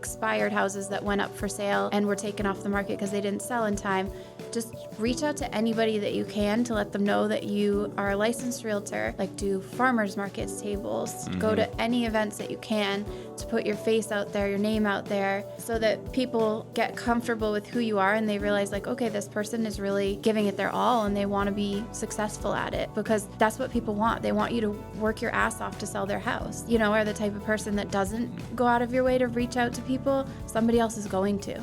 expired houses that went up for sale and were taken off the market because they didn't sell in time, just reach out to anybody that you can to let them know that you are a licensed realtor. Like, do farmers markets, tables, go to any events that you can to put your face out there, your name out there, so that people get comfortable with who you are and they realize, like, okay, this person is really giving it their all and they want to be successful at it, because that's what people want. They want you to work your ass off to sell their house. You know, are the type of person that doesn't go out of your way to reach out to people, somebody else is going to.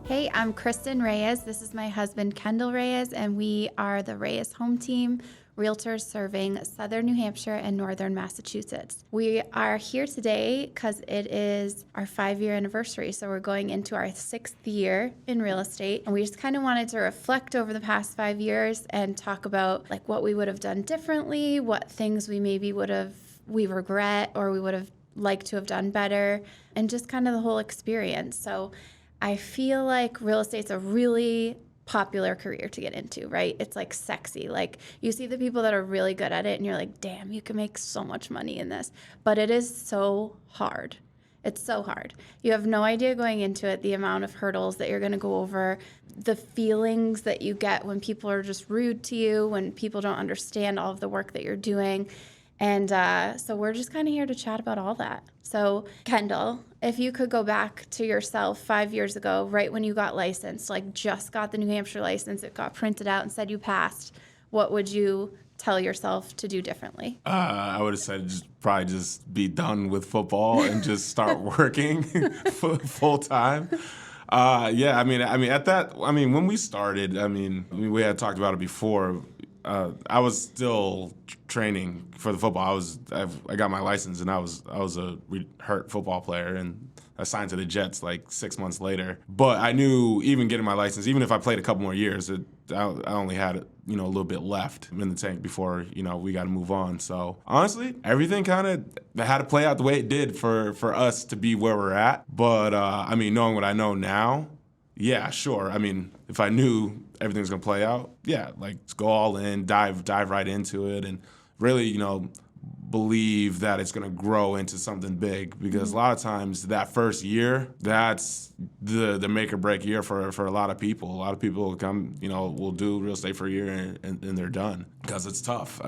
Hey, I'm Kristen Reyes. This is my husband, Kendall Reyes, and we are the Reyes Home Team, realtors serving Southern New Hampshire and Northern Massachusetts. We are here today because it is our 5-year anniversary. So we're going into our 6th year in real estate. And we just kind of wanted to reflect over the past 5 years and talk about like what we would have done differently, what things we maybe we regret or we would have liked to have done better, and just kind of the whole experience. So I feel like real estate's a really popular career to get into, right? It's like sexy. Like, you see the people that are really good at it and you're like, damn, you can make so much money in this. But it is so hard. It's so hard. You have no idea going into it the amount of hurdles that you're going to go over, the feelings that you get when people are just rude to you, when people don't understand all of the work that you're doing. And so we're just kind of here to chat about all that. So, Kendall, if you could go back to yourself 5 years ago, right when you got licensed, like just got the New Hampshire license, it got printed out and said you passed, what would you tell yourself to do differently? I would have said probably just be done with football and just start working full time. When we started, we had talked about it before. I was still training for the football. I got my license, and I was a hurt football player and assigned to the Jets like 6 months later. But I knew even getting my license, even if I played a couple more years, I only had a little bit left in the tank before we got to move on. So honestly, everything kind of had to play out the way it did for us to be where we're at. But knowing what I know now, yeah, sure. If I knew everything was going to play out, yeah, like let's go all in, dive right into it, and really, believe that it's going to grow into something big. Because a lot of times that first year, that's the make or break year for a lot of people. A lot of people will come, will do real estate for a year and they're done because it's tough.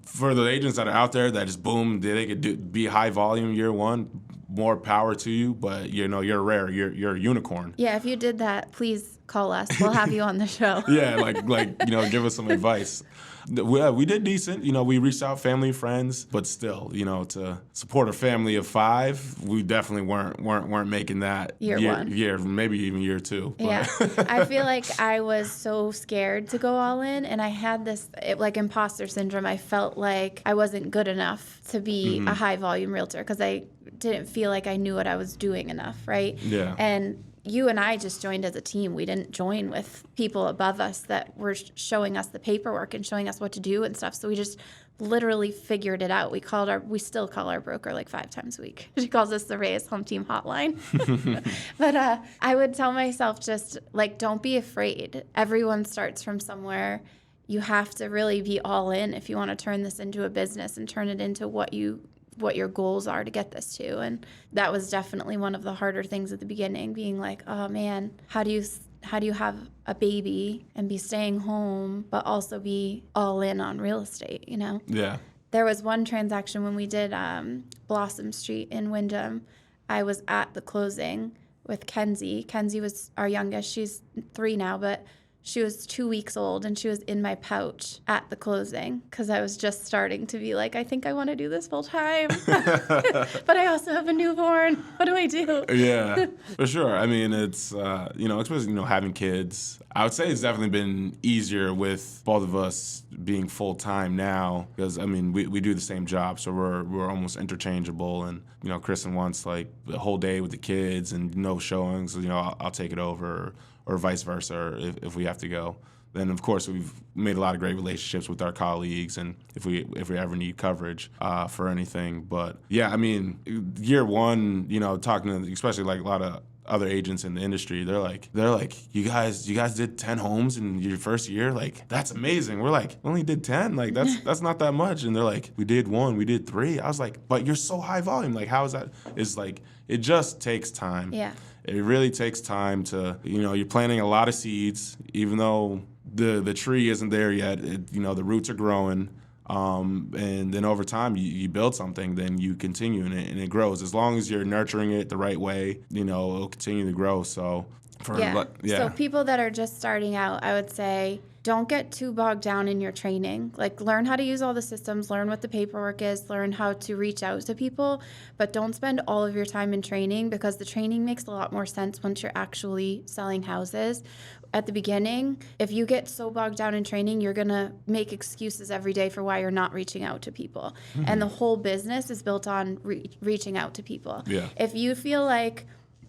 For the agents that are out there that just boom, they could be high volume year one, more power to you, but you're rare, you're a unicorn. Yeah, if you did that, please call us. We'll have you on the show. Yeah, give us some advice. We did decent. We reached out, family, friends, but still, to support a family of 5, we definitely weren't making that year one, maybe even year 2. But. Yeah, I feel like I was so scared to go all in, and I had this imposter syndrome. I felt like I wasn't good enough to be a high volume realtor because I didn't feel like I knew what I was doing enough, right? Yeah. And you and I just joined as a team. We didn't join with people above us that were showing us the paperwork and showing us what to do and stuff. So we just literally figured it out. We still call our broker like 5 times a week. She calls us the Reyes Home Team Hotline. But I would tell myself just don't be afraid. Everyone starts from somewhere. You have to really be all in if you want to turn this into a business and turn it into what your goals are to get this to. And that was definitely one of the harder things at the beginning, being like, oh man, how do you have a baby and be staying home but also be all in on real estate, Yeah. There was one transaction when we did Blossom Street in Wyndham. I was at the closing with Kenzie. Kenzie was our youngest. She's 3 now, but she was 2 weeks old, and she was in my pouch at the closing because I was just starting to be like, I think I want to do this full time. But I also have a newborn. What do I do? Yeah, for sure. It's, especially, having kids. I would say it's definitely been easier with both of us being full time now because, we do the same job, so we're almost interchangeable. And, Kristen wants like the whole day with the kids and no showings, so, I'll take it over. Or vice versa, if we have to go. Then, of course, we've made a lot of great relationships with our colleagues, and if we ever need coverage for anything. But yeah, year one, talking to especially like a lot of other agents in the industry. They're like, you guys did 10 homes in your first year. Like, that's amazing. We're like, we only did 10. Like, that's not that much. And they're like, we did 1, we did 3. I was like, but you're so high volume. Like, how is that? It's like, it just takes time. Yeah. It really takes time to, you're planting a lot of seeds, even though the tree isn't there yet. The roots are growing. And then over time, you build something, then you continue, and it grows. As long as you're nurturing it the right way, it'll continue to grow. So, So people that are just starting out, I would say, don't get too bogged down in your training. Like, learn how to use all the systems, learn what the paperwork is, learn how to reach out to people, but don't spend all of your time in training, because the training makes a lot more sense once you're actually selling houses. At the beginning, if you get so bogged down in training, you're going to make excuses every day for why you're not reaching out to people. Mm-hmm. And the whole business is built on reaching out to people. Yeah. If you feel like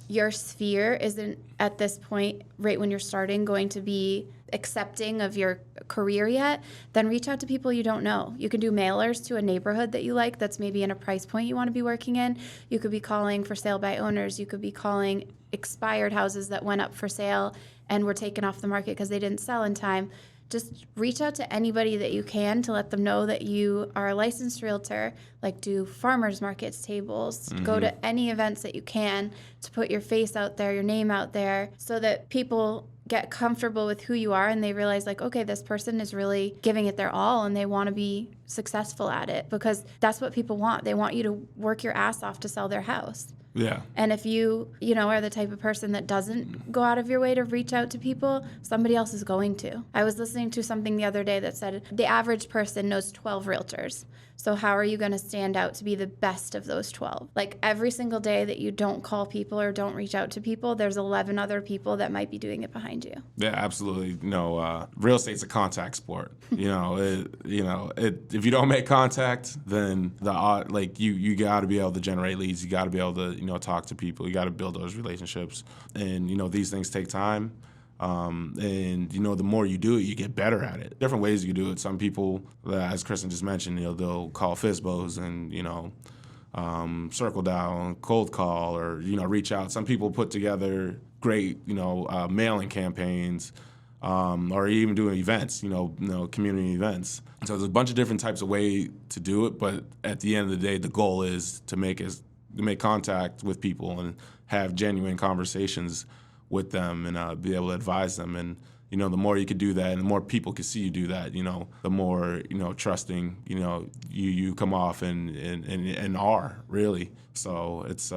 your sphere isn't at this point, right when you're starting, going to be accepting of your career yet, then reach out to people you don't know. You can do mailers to a neighborhood that you like that's maybe in a price point you want to be working in. You could be calling for sale by owners. You could be calling expired houses that went up for sale and were taken off the market because they didn't sell in time. Just reach out to anybody that you can to let them know that you are a licensed realtor, like do farmers markets, tables, Mm-hmm. go to any events that you can to put your face out there, your name out there, so that people get comfortable with who you are and they realize, like, okay, this person is really giving it their all and they want to be successful at it, because that's what people want. They want you to work your ass off to sell their house. Yeah. And if you are the type of person that doesn't go out of your way to reach out to people, somebody else is going to. I was listening to something the other day that said the average person knows 12 realtors. So how are you going to stand out to be the best of those 12? Like, every single day that you don't call people or don't reach out to people, there's 11 other people that might be doing it behind you. Yeah, absolutely. Real estate's a contact sport. If you don't make contact, then you got to be able to generate leads. You got to be able to talk to people. You got to build those relationships. And these things take time. And the more you do it, you get better at it. Different ways you do it. Some people, as Kristen just mentioned, they'll call FSBOs and circle dial, cold call, or reach out. Some people put together great mailing campaigns, or even doing events, community events. So there's a bunch of different types of way to do it. But at the end of the day, the goal is to make contact with people and have genuine conversations with them and be able to advise them. And, the more you could do that and the more people could see you do that, the more, trusting, you come off and are really. So it's,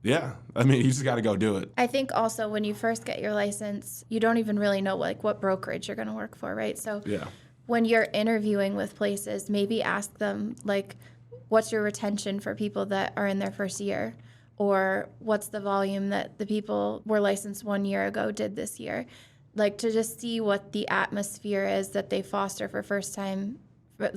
yeah, I mean, you just got to go do it. I think also when you first get your license, you don't even really know what brokerage you're going to work for, right? So yeah. When you're interviewing with places, maybe ask them, like, what's your retention for people that are in their first year? Or what's the volume that the people were licensed 1 year ago did this year? Like, to just see what the atmosphere is that they foster for first-time,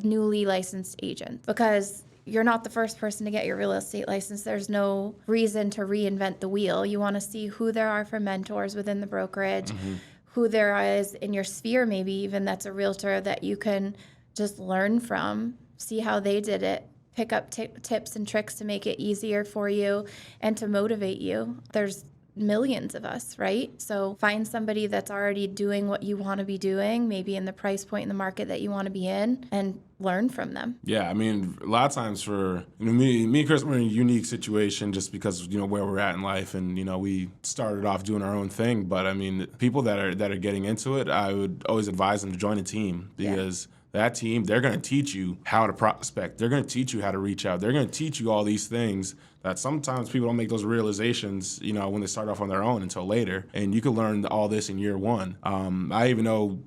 newly licensed agents. Because you're not the first person to get your real estate license. There's no reason to reinvent the wheel. You want to see who there are for mentors within the brokerage, mm-hmm. who there is in your sphere, maybe even that's a realtor that you can just learn from, see how they did it. Pick up tips and tricks to make it easier for you and to motivate you. There's millions of us, right? So find somebody that's already doing what you want to be doing, maybe in the price point in the market that you want to be in, and learn from them. Yeah, I mean, a lot of times for me and Chris, we're in a unique situation just because where we're at in life, and we started off doing our own thing. But I mean, people that are getting into it, I would always advise them to join a team, because that team, they're going to teach you how to prospect. They're going to teach you how to reach out. They're going to teach you all these things that sometimes people don't make those realizations, when they start off on their own until later. And you can learn all this in year one. I even know,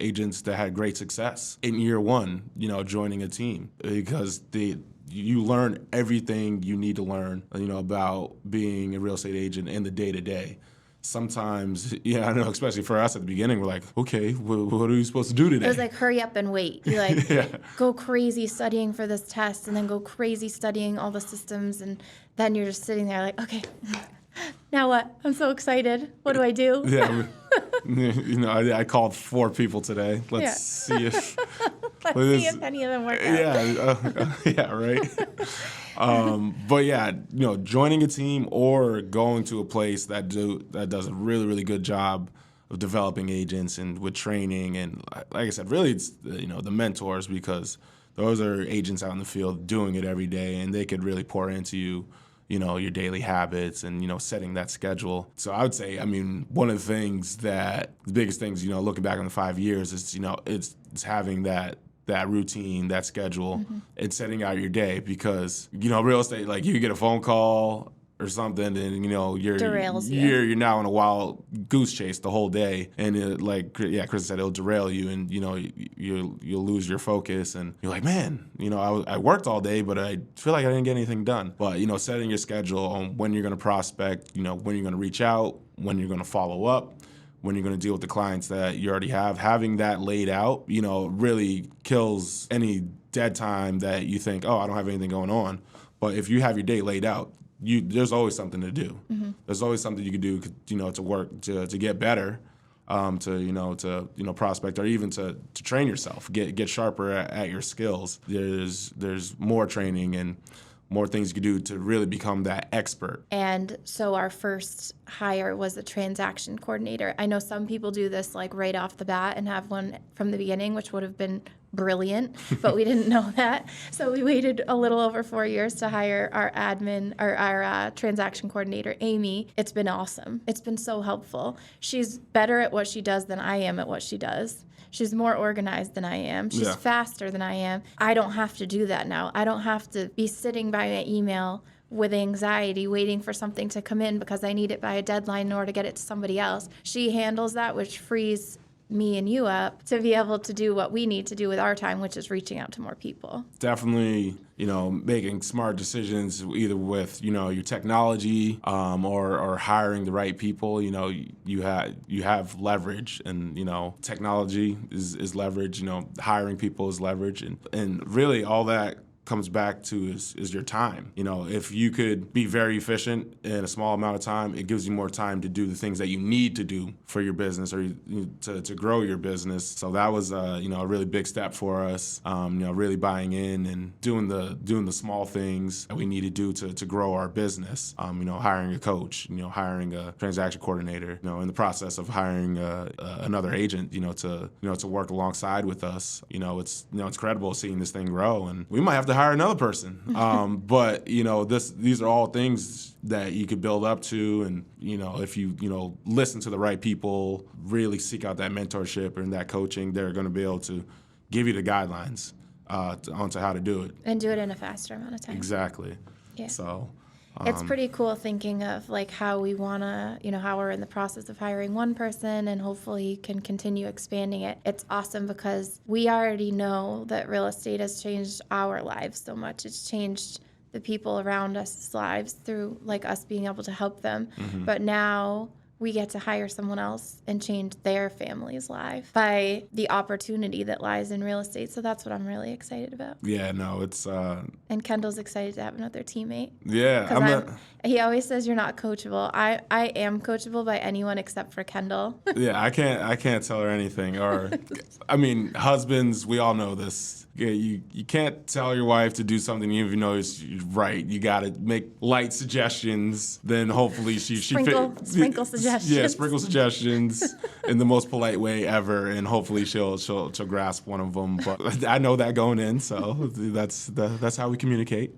agents that had great success in year one, joining a team, because you learn everything you need to learn, about being a real estate agent in the day-to-day. Sometimes, I know, especially for us at the beginning, we're like, okay, what are we supposed to do today? It was like, hurry up and wait. You go crazy studying for this test, and then go crazy studying all the systems, and then you're just sitting there like, okay, now what? I'm so excited. What do I do? Yeah, I called 4 people today. Let's see if any of them work out. Yeah, right. But yeah, joining a team or going to a place that does a really, really good job of developing agents and with training, and like I said, really it's the mentors, because those are agents out in the field doing it every day, and they could really pour into you, your daily habits and, setting that schedule. So I would say, one of the biggest things, looking back on the 5 years is, it's having that routine, that schedule, and setting out your day, because, real estate, like you get a phone call or something, and Derails you. you're now in a wild goose chase the whole day, and Chris said, it'll derail you, and you'll lose your focus, and you're like, man, I worked all day, but I feel like I didn't get anything done. But setting your schedule on when you're going to prospect, when you're going to reach out, when you're going to follow up, when you're going to deal with the clients that you already have, having that laid out, really kills any dead time that you think, oh, I don't have anything going on. But if you have your day laid out, there's always something to do. There's always something you can do, to work, to get better, to prospect, or even to train yourself, get sharper at your skills. There's more training and more things you can do to really become that expert. And so our first hire was a transaction coordinator. I know some people do this like right off the bat and have one from the beginning, which would have been brilliant, but we didn't know that. So we waited a little over 4 years to hire our admin, or our transaction coordinator, Amy. It's been awesome. It's been so helpful. She's better at what she does than I am at what she does. She's more organized than I am. She's faster than I am. I don't have to do that now. I don't have to be sitting by my email with anxiety waiting for something to come in because I need it by a deadline in order to get it to somebody else. She handles that, which frees me and you up to be able to do what we need to do with our time, which is reaching out to more people. Definitely, making smart decisions, either with, your technology, or hiring the right people. You have leverage, and, technology is leverage, hiring people is leverage, and really all that comes back to is your time. If you could be very efficient in a small amount of time, it gives you more time to do the things that you need to do for your business, or to grow your business. So that was a really big step for us. Really buying in and doing the small things that we need to do to grow our business. Hiring a coach, hiring a transaction coordinator, in the process of hiring another agent, to work alongside with us. It's incredible seeing this thing grow, and we might have to hire another person. But these are all things that you could build up to, and if you listen to the right people, really seek out that mentorship and that coaching, they're going to be able to give you the guidelines onto how to do it, and do it in a faster amount of time. Exactly. Yeah. So it's pretty cool thinking of like how we want to, how we're in the process of hiring one person and hopefully can continue expanding it. It's awesome because we already know that real estate has changed our lives so much. It's changed the people around us' lives through like us being able to help them. But now we get to hire someone else and change their family's life by the opportunity that lies in real estate. So that's what I'm really excited about. Yeah, no, it's... And Kendall's excited to have another teammate. Yeah. He always says you're not coachable. I am coachable by anyone except for Kendall. Yeah, I can't tell her anything. Or, husbands, we all know this. Yeah, you can't tell your wife to do something even if you know it's right. You got to make light suggestions. Then hopefully sprinkle suggestions. Yeah, sprinkle suggestions in the most polite way ever, and hopefully she'll grasp one of them. But I know that going in, so that's how we communicate.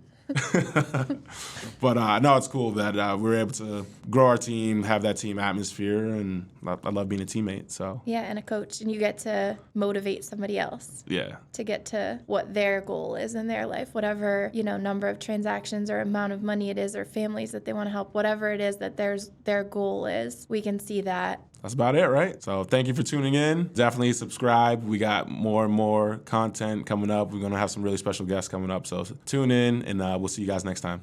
But no, it's cool that we're able to grow our team, have that team atmosphere, and I love being a teammate. So yeah, and a coach, and you get to motivate somebody else. Yeah. To get to what their goal is in their life, whatever number of transactions or amount of money it is, or families that they want to help, whatever it is that their goal is, we can see that. That's about it, right? So thank you for tuning in. Definitely subscribe. We got more and more content coming up. We're going to have some really special guests coming up. So tune in, and we'll see you guys next time.